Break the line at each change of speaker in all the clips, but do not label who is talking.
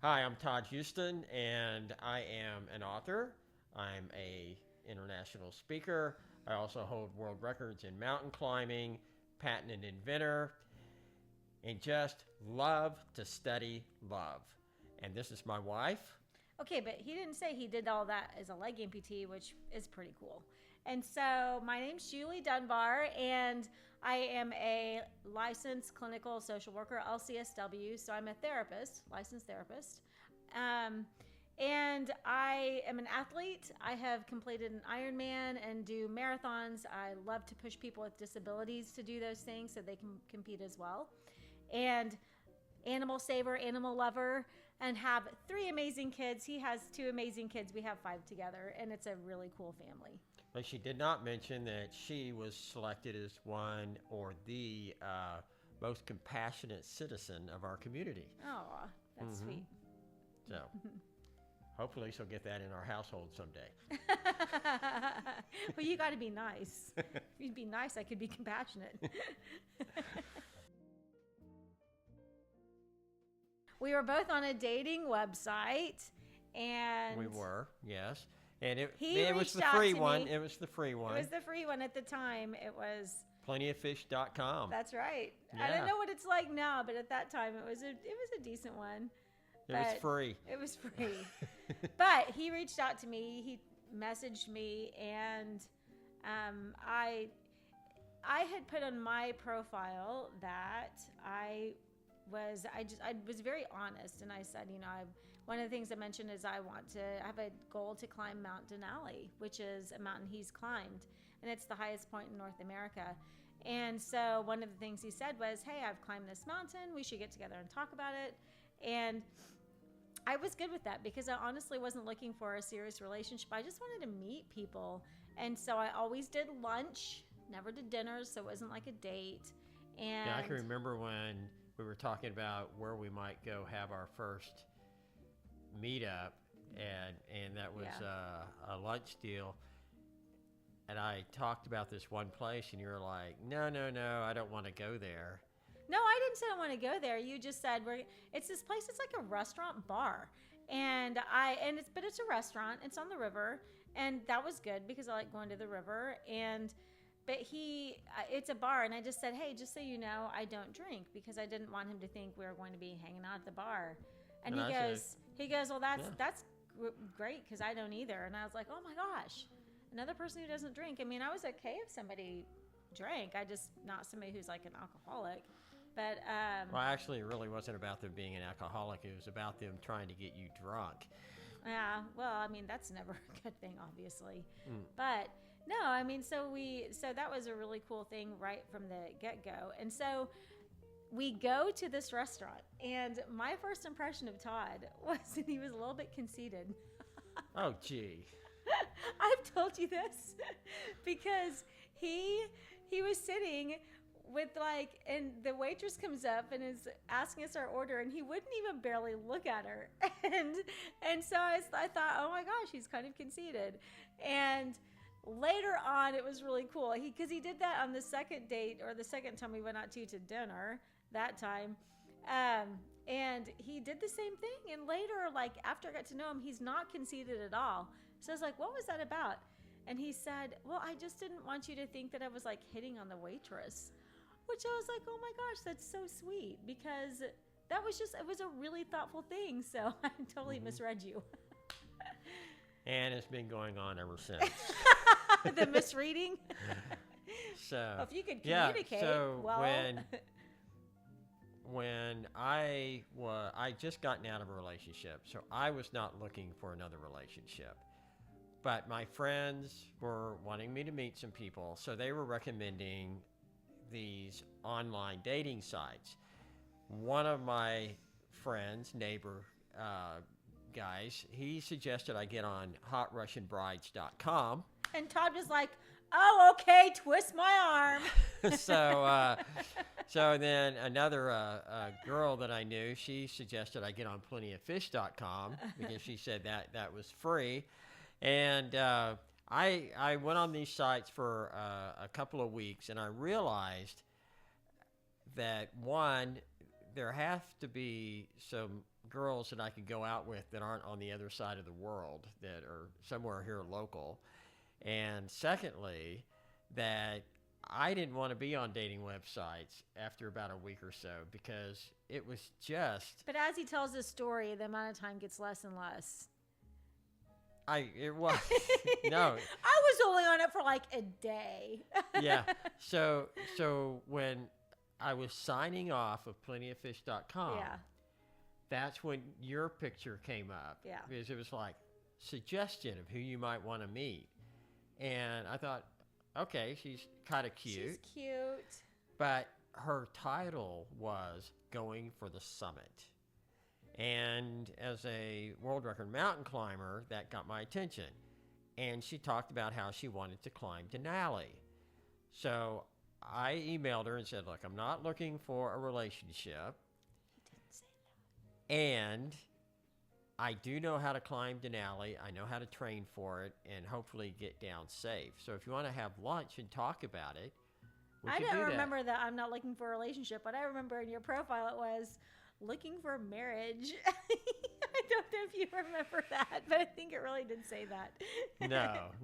Hi, I'm Todd Houston, and I am an author. I'm a international speaker. I also hold world records in mountain climbing, patented inventor, and just love to study love. And this is my wife.
Okay, but he didn't say he did all that as a leg amputee, which is pretty cool. And so my name's Julie Dunbar, and I am a licensed clinical social worker, LCSW. So I'm a therapist, licensed therapist. And I am an athlete. I have completed an Ironman and do marathons. I love to push people with disabilities to do those things so they can compete as well. And animal saver, animal lover, and have 3 amazing kids. He has 2 amazing kids. We have 5 together, and it's a really cool family.
But she did not mention that she was selected as one or the most compassionate citizen of our community.
Oh, that's sweet.
So hopefully she'll get that in our household someday.
Well, you got to be nice. If you'd be nice, I could be compassionate. We were both on a dating website, and
We were, yes. And it was
reached
the
out
free
to
one.
me.
It was the free one.
It was the free one at the time. It was.
Plentyoffish.com.
That's right.
Yeah.
I don't know what it's like now, but at that time, it was a decent one.
It was free.
It was free. But he reached out to me. He messaged me, and I had put on my profile that I was very honest, and I said, one of the things I mentioned is I have a goal to climb Mount Denali, which is a mountain he's climbed, and it's the highest point in North America. And so one of the things he said was, hey, I've climbed this mountain. We should get together and talk about it. And I was good with that because I honestly wasn't looking for a serious relationship. I just wanted to meet people. And so I always did lunch, never did dinners, so it wasn't like a date. And
Yeah, I can remember when we were talking about where we might go have our first meetup, and that was a lunch deal. And I talked about this one place, and you were like, no, I don't want to go there.
No, I didn't say I want to go there. You just said it's this place. It's like a restaurant bar, but it's a restaurant. It's on the river, and that was good because I like going to the river. But it's a bar, and I just said, hey, just so you know, I don't drink because I didn't want him to think we were going to be hanging out at the bar. And he goes, well, that's great because I don't either. And I was like, oh my gosh, another person who doesn't drink. I mean, I was okay if somebody drank. I just not somebody who's like an alcoholic. But
Well, actually, it really wasn't about them being an alcoholic. It was about them trying to get you drunk.
Yeah, well, I mean, that's never a good thing, obviously. But no, I mean, so that was a really cool thing right from the get-go. And so we go to this restaurant, and my first impression of Todd was that he was a little bit conceited.
Oh, gee.
I've told you this because he was sitting with and the waitress comes up and is asking us our order, and he wouldn't even barely look at her. And so I thought, oh my gosh, he's kind of conceited. And later on, it was really cool because he did that on the second date, or the second time we went out to dinner that time. And he did the same thing. And later, after I got to know him, he's not conceited at all. So I was like, what was that about? And he said, well, I just didn't want you to think that I was hitting on the waitress, which I was like, oh my gosh, that's so sweet, because it was a really thoughtful thing. So I totally misread you.
And it's been going on ever since.
The misreading?
So
well, if you could communicate,
when I just gotten out of a relationship, so I was not looking for another relationship. But my friends were wanting me to meet some people, so they were recommending these online dating sites. One of my friends, neighbor guys, he suggested I get on hotrussianbrides.com.
And Todd was like, oh, okay, twist my arm.
So then another girl that I knew, she suggested I get on plentyoffish.com because she said that was free. And I went on these sites for a couple of weeks, and I realized that, one, there have to be some girls that I could go out with that aren't on the other side of the world, that are somewhere here local. And secondly, that I didn't want to be on dating websites after about a week or so because it was just.
But as he tells this story, the amount of time gets less and less.
It was. No.
I was only on it for like a day.
Yeah. So when I was signing off of plentyoffish.com,
Yeah.
that's when your picture came up.
Yeah.
Because it was like suggestion of who you might want to meet. And I thought, okay, she's kind of cute.
She's cute.
But her title was Going for the Summit. And as a world record mountain climber, that got my attention. And she talked about how she wanted to climb Denali. So I emailed her and said, look, I'm not looking for a relationship.
He didn't say that.
And I do know how to climb Denali. I know how to train for it and hopefully get down safe. So if you want to have lunch and talk about it,
I don't remember that I'm not looking for a relationship, but I remember in your profile it was looking for marriage. I don't know if you remember that, but I think it really did say that.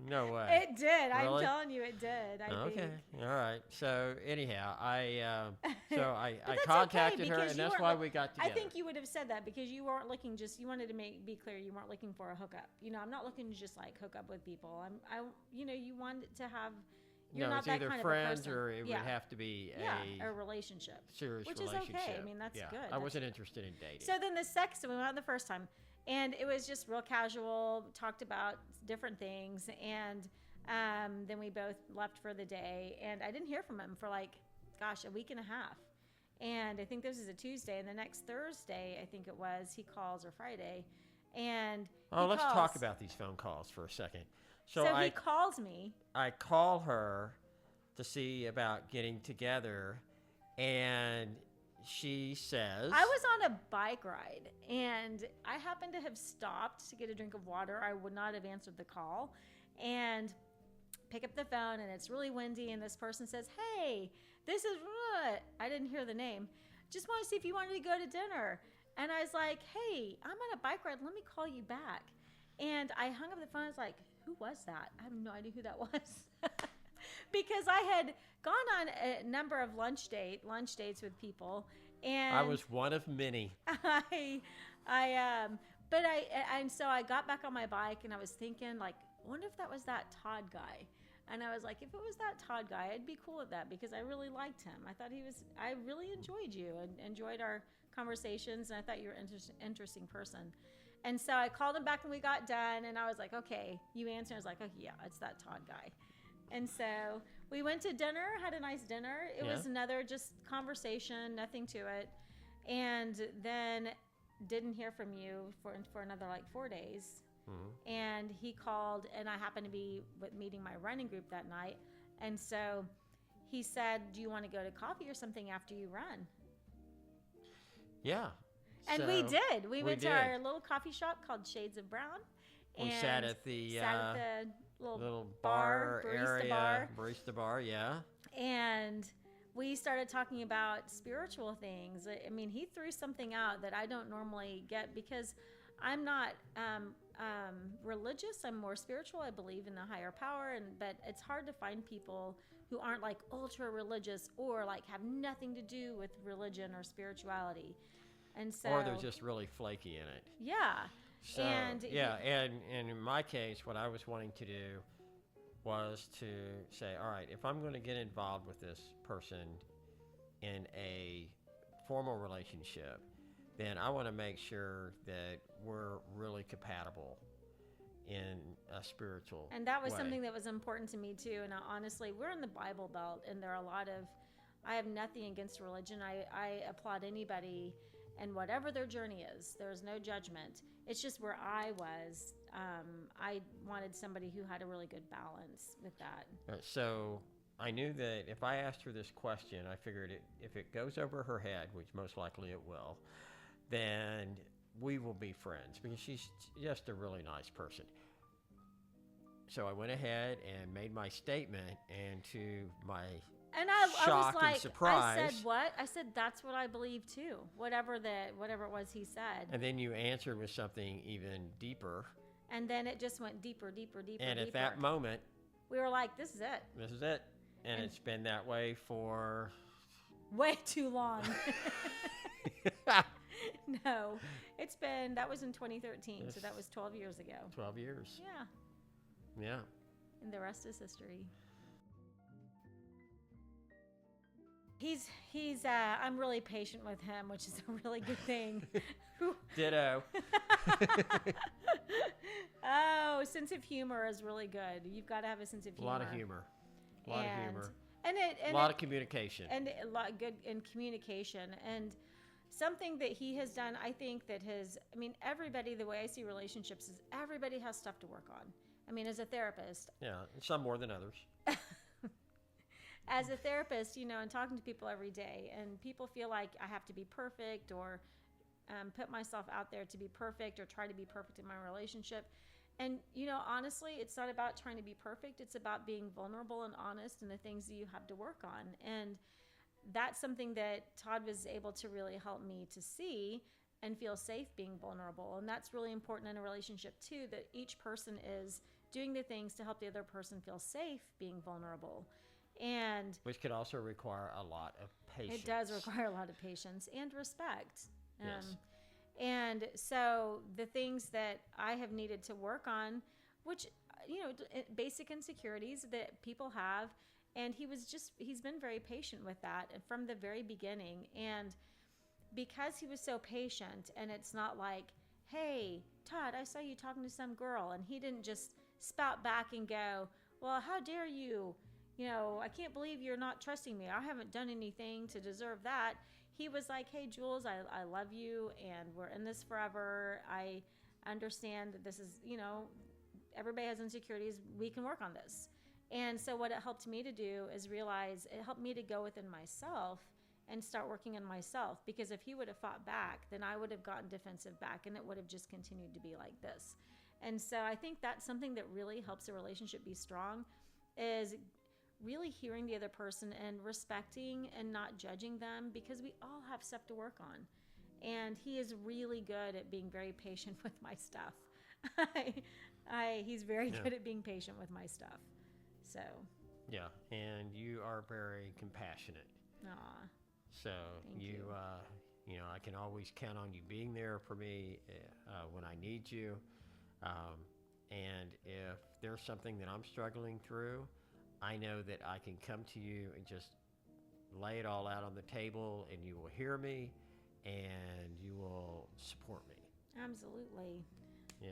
No way.
It did.
Really?
I'm telling you, it did. I
Okay.
think.
All right. So anyhow, I
But
contacted
okay,
her,
because
and
you
that's
weren't
why we got together.
I think you would have said that because you weren't looking you wanted to be clear you weren't looking for a hookup. You know, I'm not looking to just like hook up with people. You want to have. You're
no,
not
it's
that
either
kind
friends
of a person.
or it
Yeah.
would have to be
a relationship.
serious
Which
relationship.
is okay. I mean, that's
yeah.
good.
I wasn't interested in dating.
So then we went the first time, and it was just real casual, talked about different things, and then we both left for the day, and I didn't hear from him for a week and a half. And I think this is a Tuesday, and the next Thursday, I think it was, he calls, or Friday, and
let's talk about these phone calls for a second. So
he calls me.
I call her to see about getting together, and she says,
I was on a bike ride, and I happened to have stopped to get a drink of water. I would not have answered the call, and pick up the phone, and it's really windy, and this person says, hey, this is what? I didn't hear the name. Just want to see if you wanted to go to dinner. And I was like, hey, I'm on a bike ride. Let me call you back. And I hung up the phone. I was like, who was that? I have no idea who that was. Because I had gone on a number of lunch dates with people, and
I was one of many.
So I got back on my bike, and I was thinking, like, I wonder if that was that Todd guy. And I was like, if it was that Todd guy, I'd be cool with that because I really liked him. I really enjoyed you and enjoyed our conversations, and I thought you were an interesting person. And so I called him back when we got done, and I was like, okay, you answered. I was like, oh, yeah, it's that Todd guy. And so we went to dinner, had a nice dinner. It was another just conversation, nothing to it. And then didn't hear from you for another 4 days. Mm-hmm. And he called, and I happened to be meeting my running group that night. And so he said, do you want to go to coffee or something after you run?
Yeah.
And we did. We went to our little coffee shop called Shades of Brown.
We sat at the
little
bar
barista
area, barista bar, yeah.
And we started talking about spiritual things. I mean, he threw something out that I don't normally get because I'm not religious. I'm more spiritual. I believe in the higher power, but it's hard to find people who aren't ultra religious or have nothing to do with religion or spirituality. And so,
or they're just really flaky in it.
Yeah.
So, and in my case, what I was wanting to do was to say, all right, if I'm going to get involved with this person in a formal relationship, then I want to make sure that we're really compatible in a spiritual
And that was
way.
something that was important to me too. And honestly, we're in the Bible Belt, and there are a lot of, I have nothing against religion. I applaud anybody and whatever their journey is. There's no judgment. It's just where I was. I wanted somebody who had a really good balance with that.
So I knew that if I asked her this question, I figured if it goes over her head, which most likely it will, then we will be friends because she's just a really nice person. So I went ahead and made my statement, and to my
And I was
shock
like,
and surprise.
I said, what? I said, that's what I believe too. Whatever it was he said.
And then you answered with something even deeper.
And then it just went deeper, deeper, deeper,
And
deeper.
at that moment,
we were like, this is it.
This is it. And it's been that way for...
way too long. No, that was in 2013. So that was 12 years ago.
12 years.
Yeah.
Yeah.
And the rest is history. I'm really patient with him, which is a really good thing.
Ditto.
Oh, sense of humor is really good. You've got to have a sense of humor.
A lot of humor. A lot of humor.
And
a lot of communication.
And a lot good in communication. And something that he has done, I think everybody, the way I see relationships is everybody has stuff to work on. I mean, as a therapist.
Yeah, some more than others.
As a therapist, and talking to people every day, and people feel like I have to be perfect or put myself out there to be perfect or try to be perfect in my relationship. And, honestly, it's not about trying to be perfect. It's about being vulnerable and honest in the things that you have to work on. And that's something that Todd was able to really help me to see and feel safe being vulnerable. And that's really important in a relationship, too, that each person is doing the things to help the other person feel safe being vulnerable. And
which could also require a lot of patience.
It does require a lot of patience and respect.
Yes.
And so the things that I have needed to work on, which, basic insecurities that people have, and he's been very patient with that from the very beginning. And because he was so patient, and it's not like, hey, Todd, I saw you talking to some girl, and he didn't just spout back and go, well, how dare you? I can't believe you're not trusting me. I haven't done anything to deserve that. He was like, hey, Jules, I love you, and we're in this forever. I understand that this is, everybody has insecurities. We can work on this. And so what it helped me to do is realize it helped me to go within myself and start working on myself. Because if he would have fought back, then I would have gotten defensive back, and it would have just continued to be like this. And so I think that's something that really helps a relationship be strong, is really hearing the other person and respecting and not judging them, because we all have stuff to work on. And he is really good at being very patient with my stuff. He's very good at being patient with my stuff. So. Yeah,
and you are very compassionate.
Aw.
So you. I can always count on you being there for me when I need you. And if there's something that I'm struggling through, I know that I can come to you and just lay it all out on the table, and you will hear me, and you will support me.
Absolutely.
Yeah.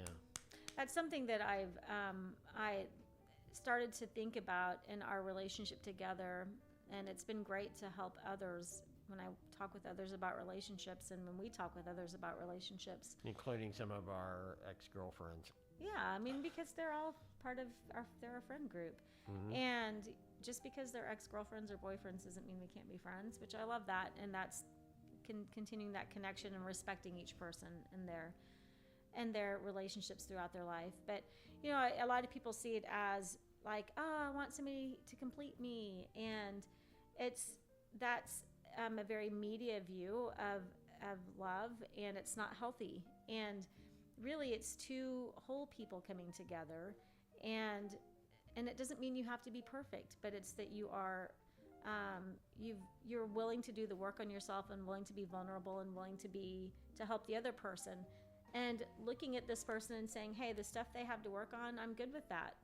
That's something that I started to think about in our relationship together, and it's been great to help others when I talk with others about relationships, and when we talk with others about relationships.
Including some of our ex-girlfriends.
Yeah, because they're all part of they're a friend group. Mm-hmm. And just because they're ex-girlfriends or boyfriends doesn't mean we can't be friends, which I love that. And that's continuing that connection and respecting each person and their relationships throughout their life. But, a lot of people see it as like, oh, I want somebody to complete me. And that's a very media view of love, and it's not healthy. And really, it's two whole people coming together, and it doesn't mean you have to be perfect, but it's that you are you're willing to do the work on yourself, and willing to be vulnerable, and willing to help the other person, and looking at this person and saying, hey, the stuff they have to work on, I'm good with that,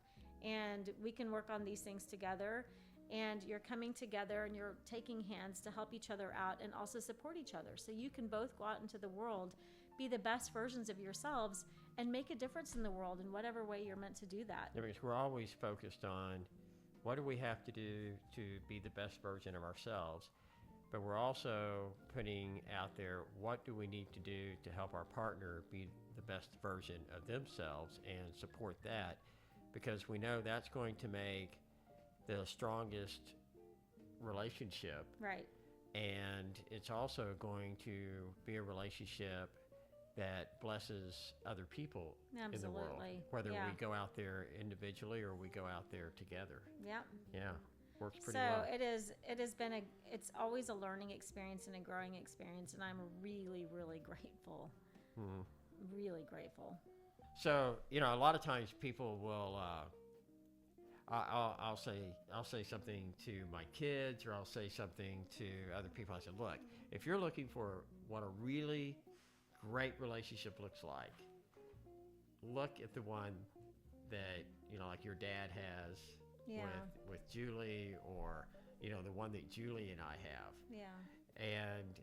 and we can work on these things together. And you're coming together, and you're taking hands to help each other out, and also support each other, so you can both go out into the world, be the best versions of yourselves, and make a difference in the world in whatever way you're meant to do that.
Yeah, because we're always focused on what do we have to do to be the best version of ourselves, but we're also putting out there what do we need to do to help our partner be the best version of themselves, and support that, because we know that's going to make the strongest relationship.
Right.
And it's also going to be a relationship that blesses other people in the world, whether we go out there individually or we go out there together.
Yeah.
Yeah. works pretty
so
well.
it has been it's always a learning experience and a growing experience, and I'm really, really grateful.
Mhm.
Really grateful.
So, a lot of times people will, I'll say something to my kids, or I'll say something to other people. I said, look, if you're looking for what a really great relationship looks like, look at the one that, like your dad has
Yeah.
with Julie, or, the one that Julie and I have.
Yeah.
And,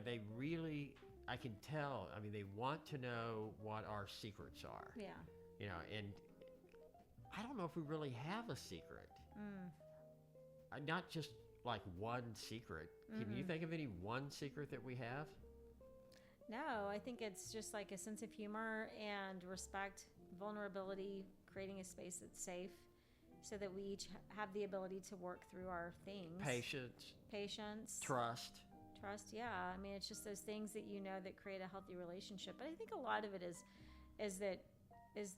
they really, I can tell, they want to know what our secrets are.
Yeah.
And I don't know if we really have a secret. Not just like one secret. Can you think of any one secret that we have?
No, I think it's just like a sense of humor and respect, vulnerability, creating a space that's safe so that we each have the ability to work through our things. Patience. Trust, yeah. It's just those things that that create a healthy relationship. But I think a lot of it is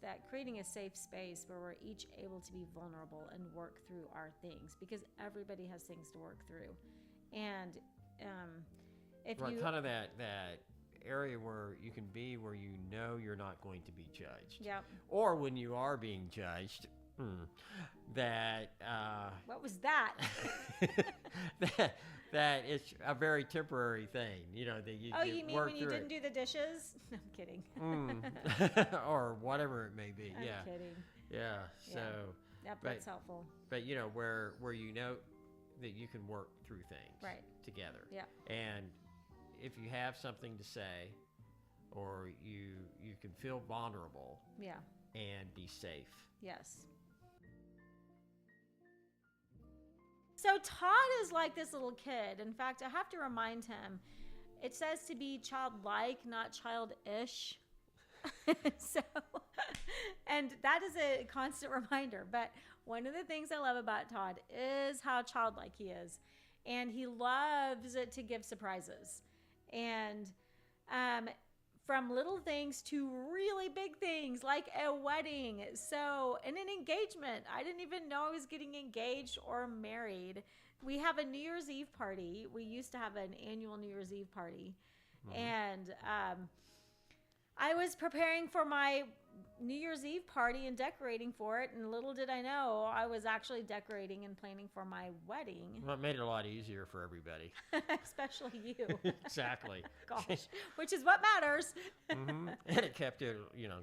that creating a safe space where we're each able to be vulnerable and work through our things, because everybody has things to work through. And if you
kind of that area where you can be where you're not going to be judged.
Yep.
Or when you are being judged, that
what was that?
that it's a very temporary thing, that you
you mean
work
when you
through
didn't do the dishes? No, I'm kidding.
Or whatever it may be.
I'm kidding.
Yeah. So
Yep, that's helpful.
But where that you can work through things together.
Yeah.
And if you have something to say, or you can feel vulnerable.
Yeah.
And be safe.
Yes. So Todd is like this little kid. In fact, I have to remind him, it says to be childlike, not childish. And that is a constant reminder. But one of the things I love about Todd is how childlike he is. And he loves to give surprises. And from little things to really big things, like a wedding. So, and an engagement. I didn't even know I was getting engaged or married. We have a New Year's Eve party. We used to have an annual New Year's Eve party. And I was preparing for my New Year's Eve party and decorating for it. And little did I know, I was actually decorating and planning for my wedding.
Well, it made it a lot easier for everybody.
Especially you.
Exactly.
Gosh, which is what matters.
And it kept it,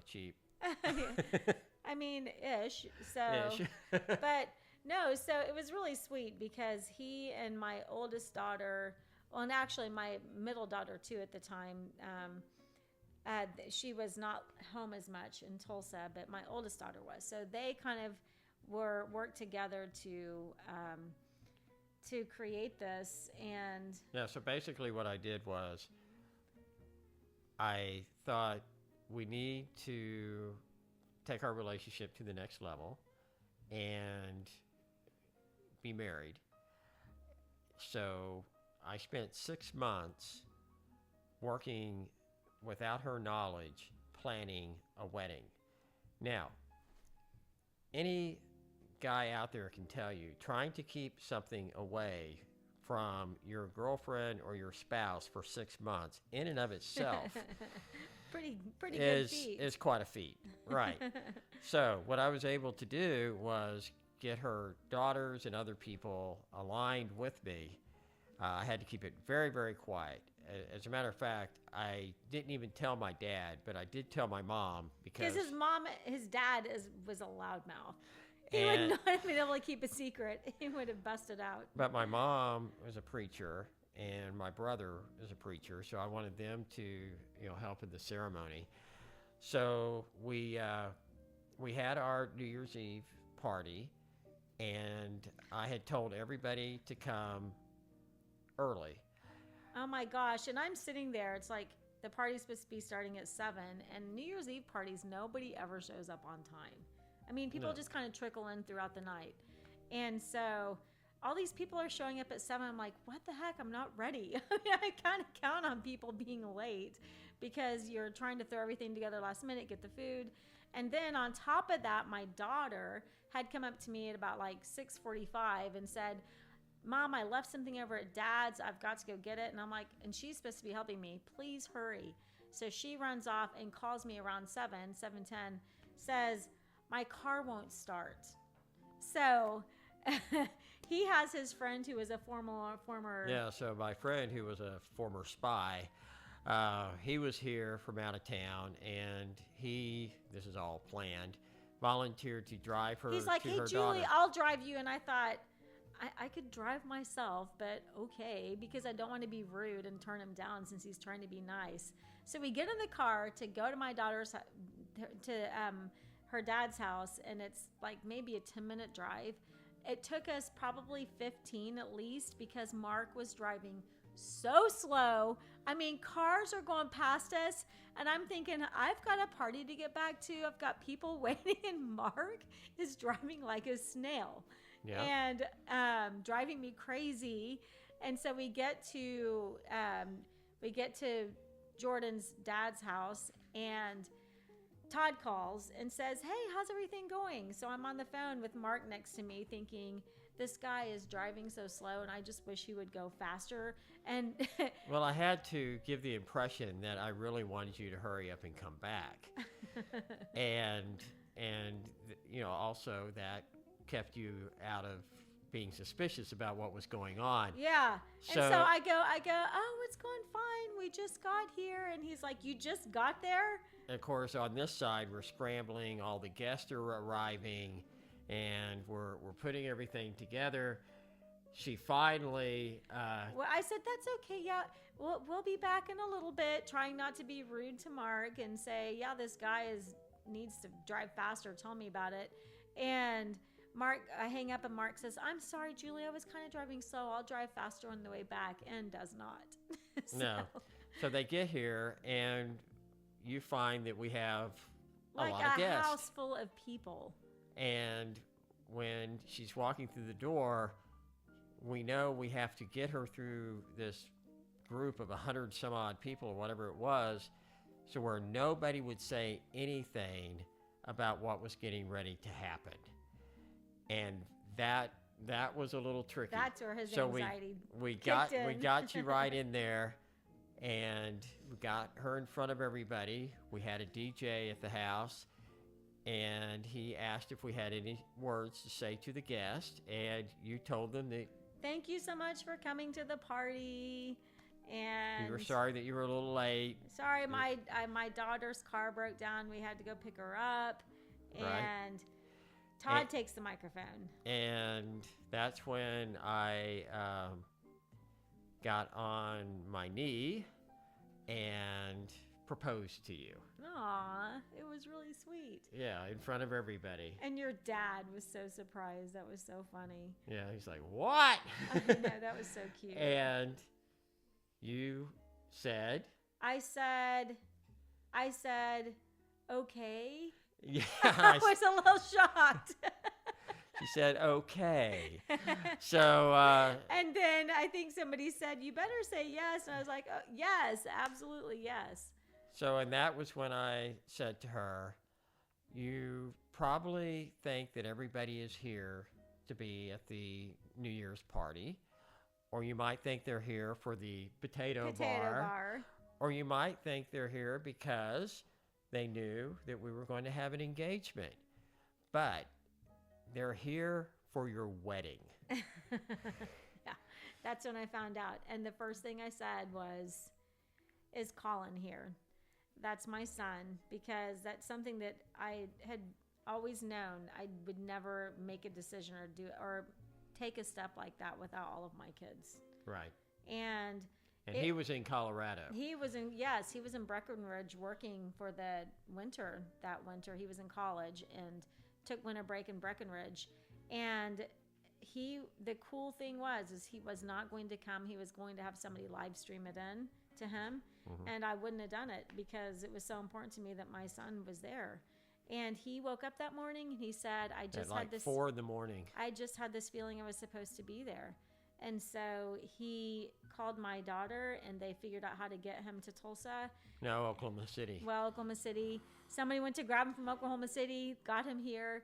cheap.
Ish. So,
Ish.
But no, so it was really sweet because he and my oldest daughter, well, and actually my middle daughter too at the time, she was not home as much in Tulsa, but my oldest daughter was. So they kind of worked together to create this. And
yeah, so basically what I did was I thought we need to take our relationship to the next level and be married. So I spent 6 months working without her knowledge, planning a wedding. Now, any guy out there can tell you, trying to keep something away from your girlfriend or your spouse for 6 months, in and of itself,
pretty good feat.
is quite a feat, right? So what I was able to do was get her daughters and other people aligned with me. I had to keep it very, very quiet. As a matter of fact, I didn't even tell my dad, but I did tell my mom because
his dad was a loudmouth. He would not have been able to keep a secret. He would have busted out.
But my mom was a preacher, and my brother is a preacher, so I wanted them to, help in the ceremony. So we had our New Year's Eve party, and I had told everybody to come early.
Oh my gosh. And I'm sitting there. It's like the party's supposed to be starting at 7, and New Year's Eve parties, nobody ever shows up on time. People just kind of trickle in throughout the night. And so all these people are showing up at 7. I'm like, what the heck? I'm not ready. I kind of count on people being late. because you're trying to throw everything together last minute, get the food. And then on top of that, my daughter had come up to me at about like 6:45 and said, Mom, I left something over at Dad's. I've got to go get it. And I'm like, and she's supposed to be helping me. Please hurry. So she runs off and calls me around 7:10, says, my car won't start. So he has his friend who was a former.
Yeah, so my friend who was a former spy, he was here from out of town, and this is all planned, volunteered to drive her.
He's like,
to
hey,
her
Julie,
daughter.
I'll drive you. And I thought, I could drive myself, but okay, because I don't want to be rude and turn him down since he's trying to be nice. So we get in the car to go to my daughter's, her dad's house, and it's like maybe a 10-minute drive. It took us probably 15 at least because Mark was driving so slow. I mean, cars are going past us, and I'm thinking, I've got a party to get back to. I've got people waiting, and Mark is driving like a snail. Yeah. And driving me crazy. And so we get to Jordan's dad's house, and Todd calls and says, hey, how's everything going? So I'm on the phone with Mark next to me thinking, this guy is driving so slow, and I just wish he would go faster. And
well, I had to give the impression that I really wanted you to hurry up and come back. and also that kept you out of being suspicious about what was going on.
Yeah. And so I go, oh, it's going fine. We just got here. And he's like, you just got there?
And of course, on this side, we're scrambling. All the guests are arriving, and we're putting everything together. She finally...
well, I said, that's okay. Yeah, we'll be back in a little bit, trying not to be rude to Mark and say, yeah, this guy needs to drive faster. Tell me about it. And Mark, I hang up, and Mark says, I'm sorry, Julie, I was kind of driving slow. I'll drive faster on the way back, and does not.
No. So they get here, and you find that we have a lot of guests.
Like a house full of people.
And when she's walking through the door, we know we have to get her through this group of 100 some odd people or whatever it was, so where nobody would say anything about what was getting ready to happen. And that was a little tricky.
That's where his
so
anxiety
we got you right in there, and we got her in front of everybody. We had a DJ at the house, and he asked if we had any words to say to the guest, and you told them that
thank you so much for coming to the party, and
you were sorry that you were a little late.
Sorry, my daughter's car broke down. We had to go pick her up, and Todd takes the microphone. And
that's when I got on my knee and proposed to you.
Aw, it was really sweet.
Yeah, in front of everybody.
And your dad was so surprised. That was so funny.
Yeah, he's like, what?
I know, that was so cute.
And you said?
I said, okay.
Yeah.
I was a little shocked.
She said, okay. So.
And then I think somebody said, you better say yes. And I was like, oh, yes, absolutely yes.
So, and that was when I said to her, you probably think that everybody is here to be at the New Year's party, or you might think they're here for the potato bar, or you might think they're here because they knew that we were going to have an engagement, but they're here for your wedding.
Yeah, that's when I found out. And the first thing I said was, is Colin here? That's my son, because that's something that I had always known. I would never make a decision or take a step like that without all of my kids.
Right.
And
he was in Colorado.
He was in Breckenridge working for the winter. That winter, he was in college and took winter break in Breckenridge. And the cool thing is he was not going to come. He was going to have somebody live stream it in to him. Mm-hmm. And I wouldn't have done it because it was so important to me that my son was there. And he woke up that morning and he said, I just had this
4 in the morning.
I just had this feeling I was supposed to be there. And so he called my daughter, and they figured out how to get him to Tulsa.
No, Oklahoma City.
Well, Oklahoma City. Somebody went to grab him from Oklahoma City, got him here,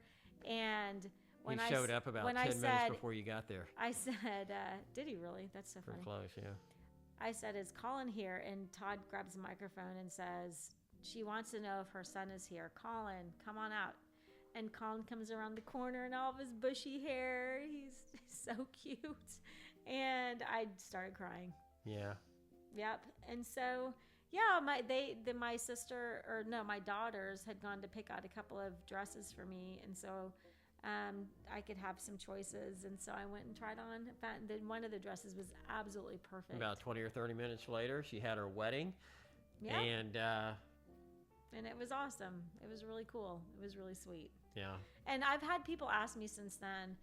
and when
he showed up about 10 minutes before you got there.
I said, did he really? That's so funny.
Pretty close, yeah.
I said, is Colin here? And Todd grabs the microphone and says, she wants to know if her son is here. Colin, come on out. And Colin comes around the corner in all of his bushy hair. He's so cute. And I started crying.
Yeah.
Yep. And so, yeah, my sister, or no, my daughters had gone to pick out a couple of dresses for me. And so I could have some choices. And so I went and tried on. Then one of the dresses was absolutely perfect.
About 20 or 30 minutes later, she had her wedding.
Yeah.
And
it was awesome. It was really cool. It was really sweet.
Yeah.
And I've had people ask me since then,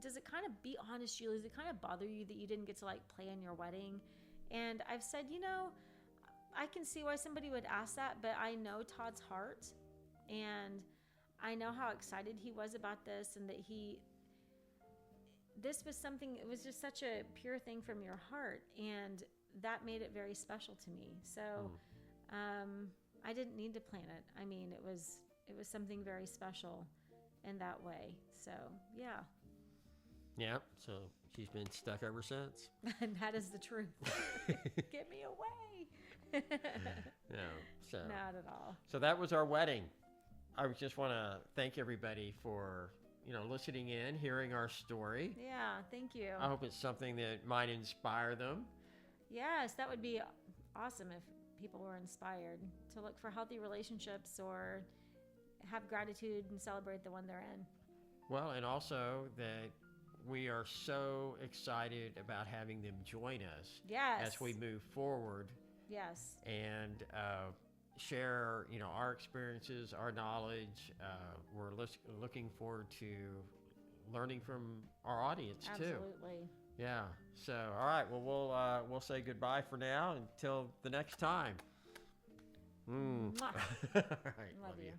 does it kind of, be honest, Julie, does it kind of bother you that you didn't get to like play in your wedding? And I've said, I can see why somebody would ask that, but I know Todd's heart, and I know how excited he was about this, and that this was something, it was just such a pure thing from your heart, and that made it very special to me. So I didn't need to plan it. I mean, it was something very special in that way. So, yeah.
Yeah, so she's been stuck ever since.
And that is the truth. Get me away.
No, so.
Not at all.
So that was our wedding. I just want to thank everybody for, listening in, hearing our story.
Yeah, thank you.
I hope it's something that might inspire them.
Yes, that would be awesome if people were inspired to look for healthy relationships or have gratitude and celebrate the one they're in.
Well, and also that we are so excited about having them join us as we move forward.
Yes.
And share, our experiences, our knowledge. We're looking forward to learning from our audience too.
Absolutely.
Yeah. So, all right. Well, we'll say goodbye for now until the next time. All right.
Love you.